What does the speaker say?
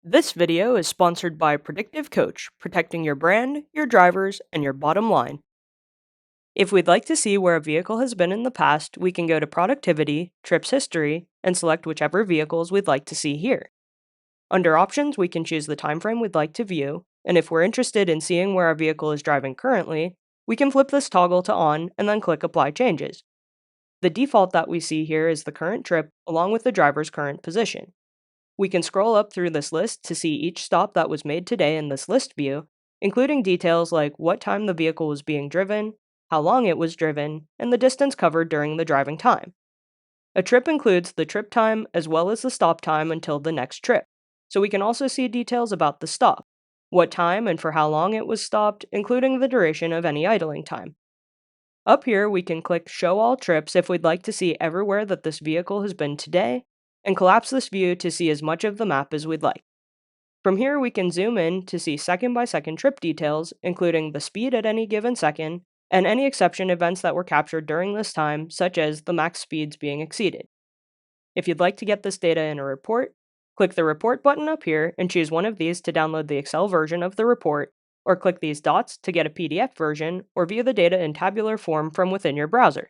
This video is sponsored by Predictive Coach, protecting your brand, your drivers, and your bottom line. If we'd like to see where a vehicle has been in the past, we can go to Productivity, Trips History, and select whichever vehicles we'd like to see here. Under Options, we can choose the time frame we'd like to view, and if we're interested in seeing where our vehicle is driving currently, we can flip this toggle to On and then click Apply Changes. The default that we see here is the current trip along with the driver's current position. We can scroll up through this list to see each stop that was made today in this list view, including details like what time the vehicle was being driven, how long it was driven, and the distance covered during the driving time. A trip includes the trip time as well as the stop time until the next trip, so we can also see details about the stop, what time and for how long it was stopped, including the duration of any idling time. Up here, we can click Show All Trips if we'd like to see everywhere that this vehicle has been today, and collapse this view to see as much of the map as we'd like. From here, we can zoom in to see second-by-second trip details, including the speed at any given second, and any exception events that were captured during this time, such as the max speeds being exceeded. If you'd like to get this data in a report, click the Report button up here and choose one of these to download the Excel version of the report, or click these dots to get a PDF version or view the data in tabular form from within your browser.